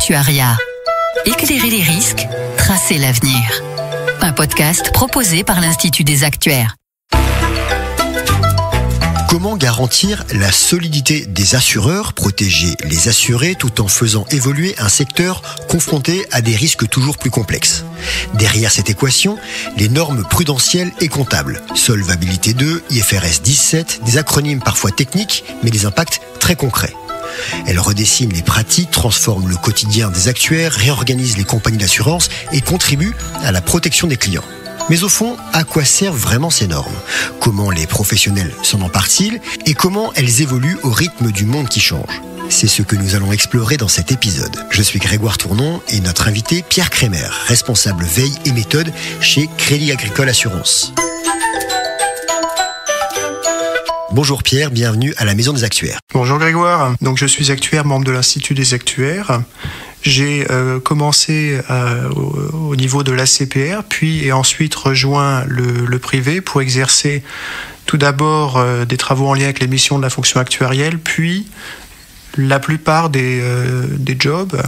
Actuariat. Éclairer les risques, tracer l'avenir. Un podcast proposé par l'Institut des actuaires. Comment garantir la solidité des assureurs, protéger les assurés tout en faisant évoluer un secteur confronté à des risques toujours plus complexes? Derrière cette équation, les normes prudentielles et comptables, Solvabilité 2, IFRS 17, des acronymes parfois techniques, mais des impacts très concrets. Elles redessinent les pratiques, transforment le quotidien des actuaires, réorganisent les compagnies d'assurance et contribuent à la protection des clients. Mais au fond, à quoi servent vraiment ces normes? Comment les professionnels s'en emparent-ils? Et comment elles évoluent au rythme du monde qui change? C'est ce que nous allons explorer dans cet épisode. Je suis Grégoire Tournon et notre invité Pierre Kremer, responsable veille et méthode chez Crédit Agricole Assurance. Bonjour Pierre, bienvenue à la Maison des Actuaires. Bonjour Grégoire, donc je suis actuaire, membre de l'Institut des actuaires. J'ai commencé au niveau de l'ACPR, puis et ensuite rejoint le privé pour exercer tout d'abord des travaux en lien avec les missions de la fonction actuarielle, puis la plupart des jobs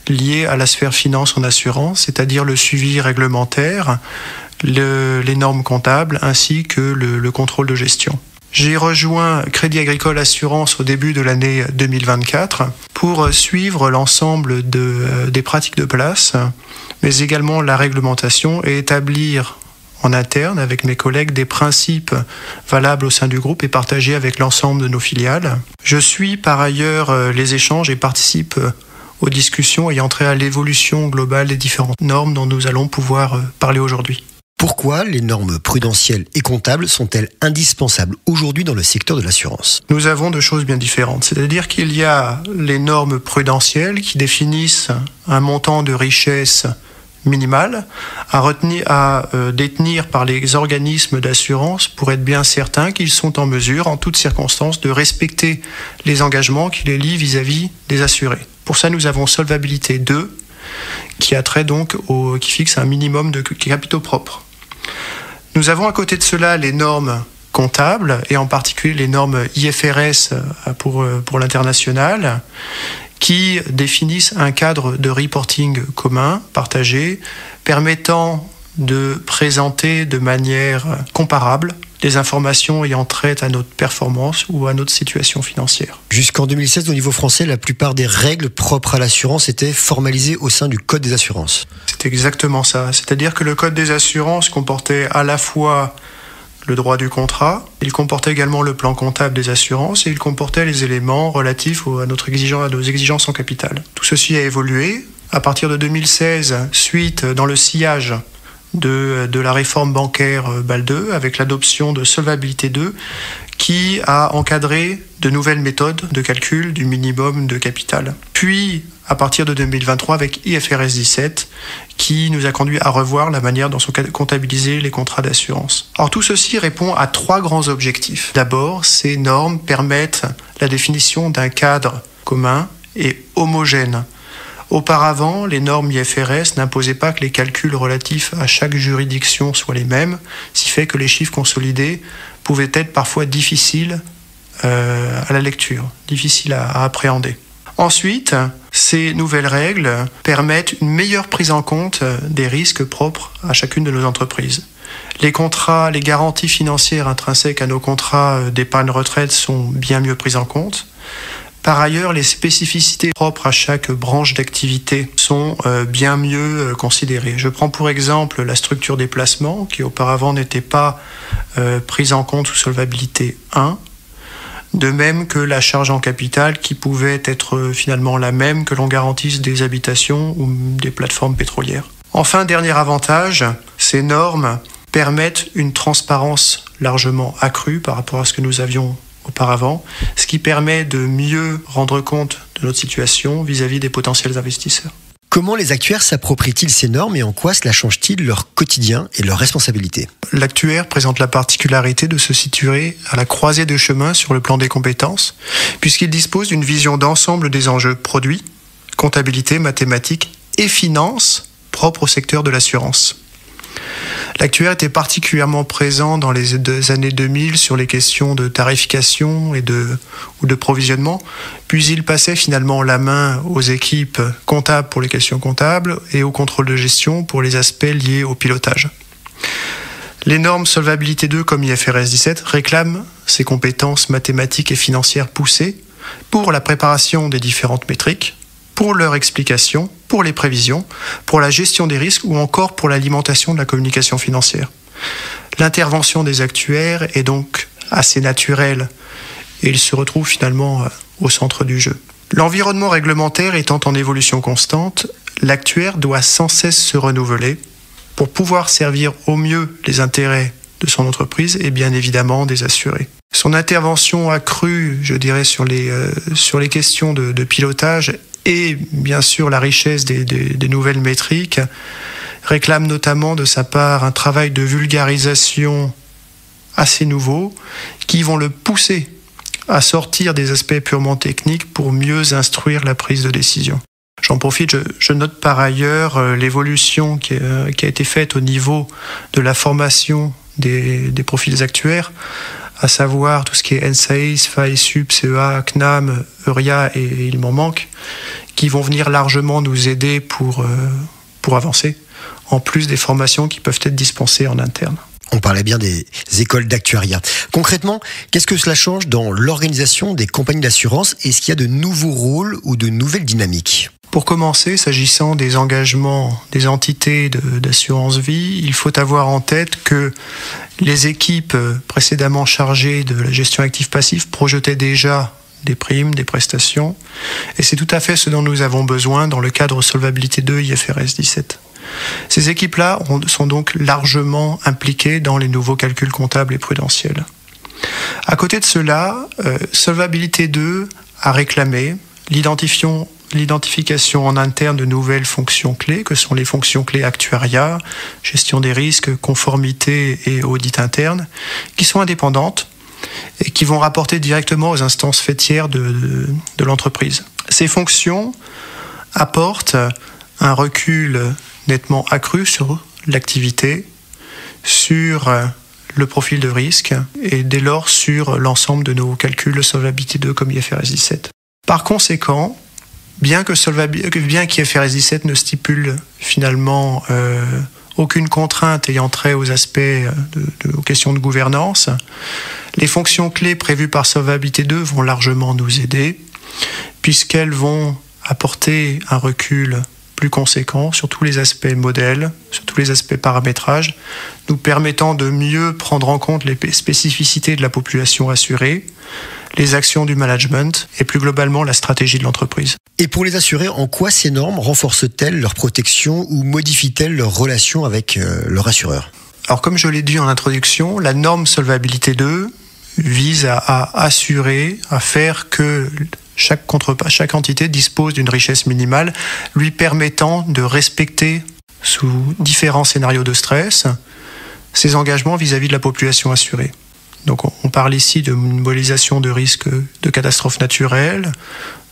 liés à la sphère finance en assurance, c'est-à-dire le suivi réglementaire, les normes comptables ainsi que le contrôle de gestion. J'ai rejoint Crédit Agricole Assurance au début de l'année 2024 pour suivre l'ensemble des pratiques de place, mais également la réglementation et établir en interne avec mes collègues des principes valables au sein du groupe et partagés avec l'ensemble de nos filiales. Je suis par ailleurs les échanges et participe aux discussions ayant trait à l'évolution globale des différentes normes dont nous allons pouvoir parler aujourd'hui. Pourquoi les normes prudentielles et comptables sont-elles indispensables aujourd'hui dans le secteur de l'assurance? Nous avons deux choses bien différentes. C'est-à-dire qu'il y a les normes prudentielles qui définissent un montant de richesse minimale à détenir par les organismes d'assurance pour être bien certains qu'ils sont en mesure, en toutes circonstances, de respecter les engagements qui les lient vis-à-vis des assurés. Pour ça, nous avons Solvabilité 2 qui a trait donc qui fixe un minimum de capitaux propres. Nous avons à côté de cela les normes comptables et en particulier les normes IFRS pour l'international qui définissent un cadre de reporting commun, partagé, permettant de présenter de manière comparable des informations ayant trait à notre performance ou à notre situation financière. Jusqu'en 2016, au niveau français, la plupart des règles propres à l'assurance étaient formalisées au sein du Code des assurances. C'est exactement ça. C'est-à-dire que le Code des assurances comportait à la fois le droit du contrat, il comportait également le plan comptable des assurances et il comportait les éléments relatifs à nos exigences en capital. Tout ceci a évolué. À partir de 2016, suite dans le sillage de la réforme bancaire BAL 2 avec l'adoption de Solvabilité 2 qui a encadré de nouvelles méthodes de calcul du minimum de capital. Puis, à partir de 2023, avec IFRS 17 qui nous a conduit à revoir la manière dont sont comptabilisés les contrats d'assurance. Alors tout ceci répond à trois grands objectifs. D'abord, ces normes permettent la définition d'un cadre commun et homogène. Auparavant, les normes IFRS n'imposaient pas que les calculs relatifs à chaque juridiction soient les mêmes, ce qui fait que les chiffres consolidés pouvaient être parfois difficiles à la lecture, difficiles à appréhender. Ensuite, ces nouvelles règles permettent une meilleure prise en compte des risques propres à chacune de nos entreprises. Les contrats, les garanties financières intrinsèques à nos contrats d'épargne retraite sont bien mieux prises en compte. Par ailleurs, les spécificités propres à chaque branche d'activité sont bien mieux considérées. Je prends pour exemple la structure des placements qui auparavant n'était pas prise en compte sous Solvabilité 1, de même que la charge en capital qui pouvait être finalement la même que l'on garantisse des habitations ou des plateformes pétrolières. Enfin, dernier avantage, ces normes permettent une transparence largement accrue par rapport à ce que nous avions auparavant, ce qui permet de mieux rendre compte de notre situation vis-à-vis des potentiels investisseurs. Comment les actuaires s'approprient-ils ces normes et en quoi cela change-t-il leur quotidien et leurs responsabilités? L'actuaire présente la particularité de se situer à la croisée de chemin sur le plan des compétences, puisqu'il dispose d'une vision d'ensemble des enjeux produits, comptabilité, mathématiques et finances propres au secteur de l'assurance. L'actuaire était particulièrement présent dans les années 2000 sur les questions de tarification ou de provisionnement, puis il passait finalement la main aux équipes comptables pour les questions comptables et au contrôle de gestion pour les aspects liés au pilotage. Les normes Solvabilité 2 comme IFRS 17 réclament ces compétences mathématiques et financières poussées pour la préparation des différentes métriques, pour leur explication, pour les prévisions, pour la gestion des risques ou encore pour l'alimentation de la communication financière. L'intervention des actuaires est donc assez naturelle et il se retrouve finalement au centre du jeu. L'environnement réglementaire étant en évolution constante, l'actuaire doit sans cesse se renouveler pour pouvoir servir au mieux les intérêts de son entreprise et bien évidemment des assurés. Son intervention accrue, je dirais, sur les questions de pilotage et bien sûr la richesse des nouvelles métriques réclame notamment de sa part un travail de vulgarisation assez nouveau qui vont le pousser à sortir des aspects purement techniques pour mieux instruire la prise de décision. J'en profite, je note par ailleurs l'évolution qui a été faite au niveau de la formation des profils actuaires, à savoir tout ce qui est NSAIS, FAESUP, CEA, CNAM, EURIA et il m'en manque, qui vont venir largement nous aider pour avancer, en plus des formations qui peuvent être dispensées en interne. On parlait bien des écoles d'actuariat. Concrètement, qu'est-ce que cela change dans l'organisation des compagnies d'assurance? Est-ce qu'il y a de nouveaux rôles ou de nouvelles dynamiques? Pour commencer, s'agissant des engagements des entités d'assurance vie, il faut avoir en tête que les équipes précédemment chargées de la gestion active-passif projetaient déjà des primes, des prestations, et c'est tout à fait ce dont nous avons besoin dans le cadre Solvabilité 2 IFRS 17. Ces équipes-là sont donc largement impliquées dans les nouveaux calculs comptables et prudentiels. À côté de cela, Solvabilité 2 a réclamé l'identification en interne de nouvelles fonctions clés, que sont les fonctions clés actuariat, gestion des risques, conformité et audit interne, qui sont indépendantes et qui vont rapporter directement aux instances faîtières de l'entreprise. Ces fonctions apportent un recul nettement accru sur l'activité, sur le profil de risque et dès lors sur l'ensemble de nos calculs de Solvabilité 2 comme IFRS 17. Par conséquent, bien qu'IFRS 17 ne stipule finalement aucune contrainte ayant trait aux aspects aux questions de gouvernance, les fonctions clés prévues par Solvabilité 2 vont largement nous aider puisqu'elles vont apporter un recul plus conséquent sur tous les aspects modèles, sur tous les aspects paramétrage, nous permettant de mieux prendre en compte les spécificités de la population assurée, les actions du management et plus globalement la stratégie de l'entreprise. Et pour les assurés, en quoi ces normes renforcent-elles leur protection ou modifient-elles leur relation avec leur assureur? Alors comme je l'ai dit en introduction, la norme Solvabilité 2 vise à assurer, à faire que chaque entité dispose d'une richesse minimale lui permettant de respecter sous différents scénarios de stress ses engagements vis-à-vis de la population assurée. Donc on parle ici de modélisation de risques de catastrophes naturelles,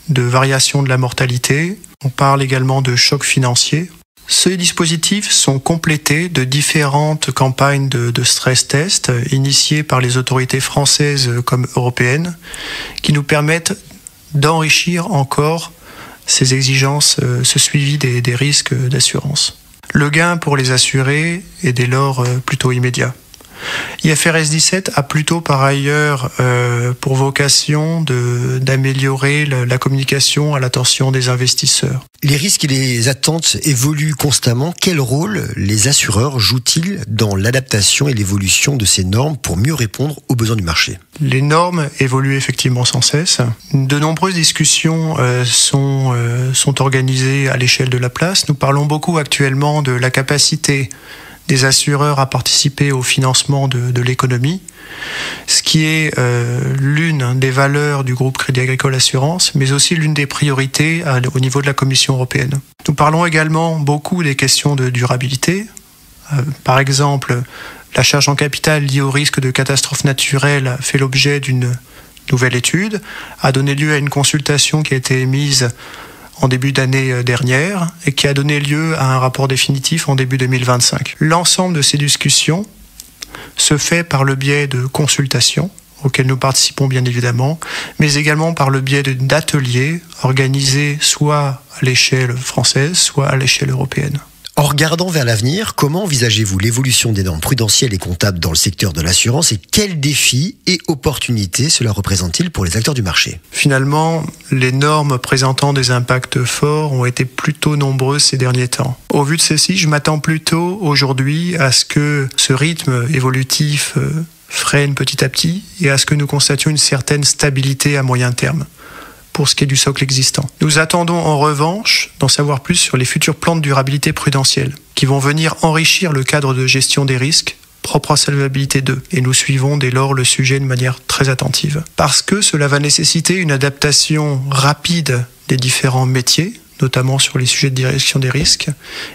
de variation de la mortalité, on parle également de chocs financiers. Ces dispositifs sont complétés de différentes campagnes de stress test initiées par les autorités françaises comme européennes qui nous permettent d'enrichir encore ces exigences, ce suivi des risques d'assurance. Le gain pour les assurés est dès lors plutôt immédiat. IFRS 17 a plutôt par ailleurs pour vocation d'améliorer la communication à l'attention des investisseurs. Les risques et les attentes évoluent constamment. Quel rôle les assureurs jouent-ils dans l'adaptation et l'évolution de ces normes pour mieux répondre aux besoins du marché? Les normes évoluent effectivement sans cesse. De nombreuses discussions sont organisées à l'échelle de la place. Nous parlons beaucoup actuellement de la capacité des assureurs à participer au financement de l'économie, ce qui est l'une des valeurs du groupe Crédit Agricole Assurance, mais aussi l'une des priorités au niveau de la Commission européenne. Nous parlons également beaucoup des questions de durabilité. Par exemple, la charge en capital liée au risque de catastrophe naturelle fait l'objet d'une nouvelle étude, a donné lieu à une consultation qui a été émise en début d'année dernière et qui a donné lieu à un rapport définitif en début 2025. L'ensemble de ces discussions se fait par le biais de consultations auxquelles nous participons bien évidemment, mais également par le biais d'ateliers organisés soit à l'échelle française, soit à l'échelle européenne. En regardant vers l'avenir, comment envisagez-vous l'évolution des normes prudentielles et comptables dans le secteur de l'assurance et quels défis et opportunités cela représente-t-il pour les acteurs du marché ? Finalement, les normes présentant des impacts forts ont été plutôt nombreuses ces derniers temps. Au vu de ceci, je m'attends plutôt aujourd'hui à ce que ce rythme évolutif freine petit à petit et à ce que nous constations une certaine stabilité à moyen terme pour ce qui est du socle existant. Nous attendons en revanche d'en savoir plus sur les futurs plans de durabilité prudentielle qui vont venir enrichir le cadre de gestion des risques propre à Solvabilité 2 et nous suivons dès lors le sujet de manière très attentive. Parce que cela va nécessiter une adaptation rapide des différents métiers, notamment sur les sujets de direction des risques,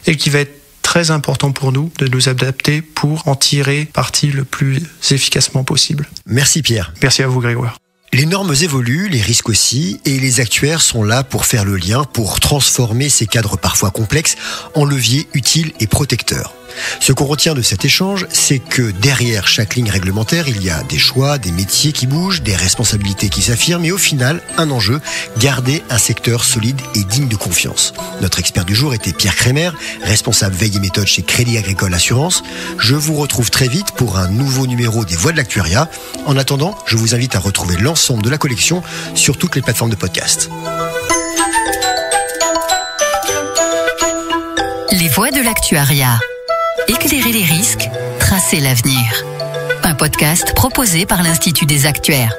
et qui va être très important pour nous de nous adapter pour en tirer parti le plus efficacement possible. Merci Pierre. Merci à vous Grégoire. Les normes évoluent, les risques aussi, et les actuaires sont là pour faire le lien, pour transformer ces cadres parfois complexes en leviers utiles et protecteurs. Ce qu'on retient de cet échange, c'est que derrière chaque ligne réglementaire, il y a des choix, des métiers qui bougent, des responsabilités qui s'affirment et au final, un enjeu, garder un secteur solide et digne de confiance. Notre expert du jour était Pierre Crémer, responsable veille et méthode chez Crédit Agricole Assurance. Je vous retrouve très vite pour un nouveau numéro des Voix de l'Actuariat. En attendant, je vous invite à retrouver l'ensemble de la collection sur toutes les plateformes de podcast. Les Voix de l'Actuariat. Éclairer les risques, tracer l'avenir. Un podcast proposé par l'Institut des actuaires.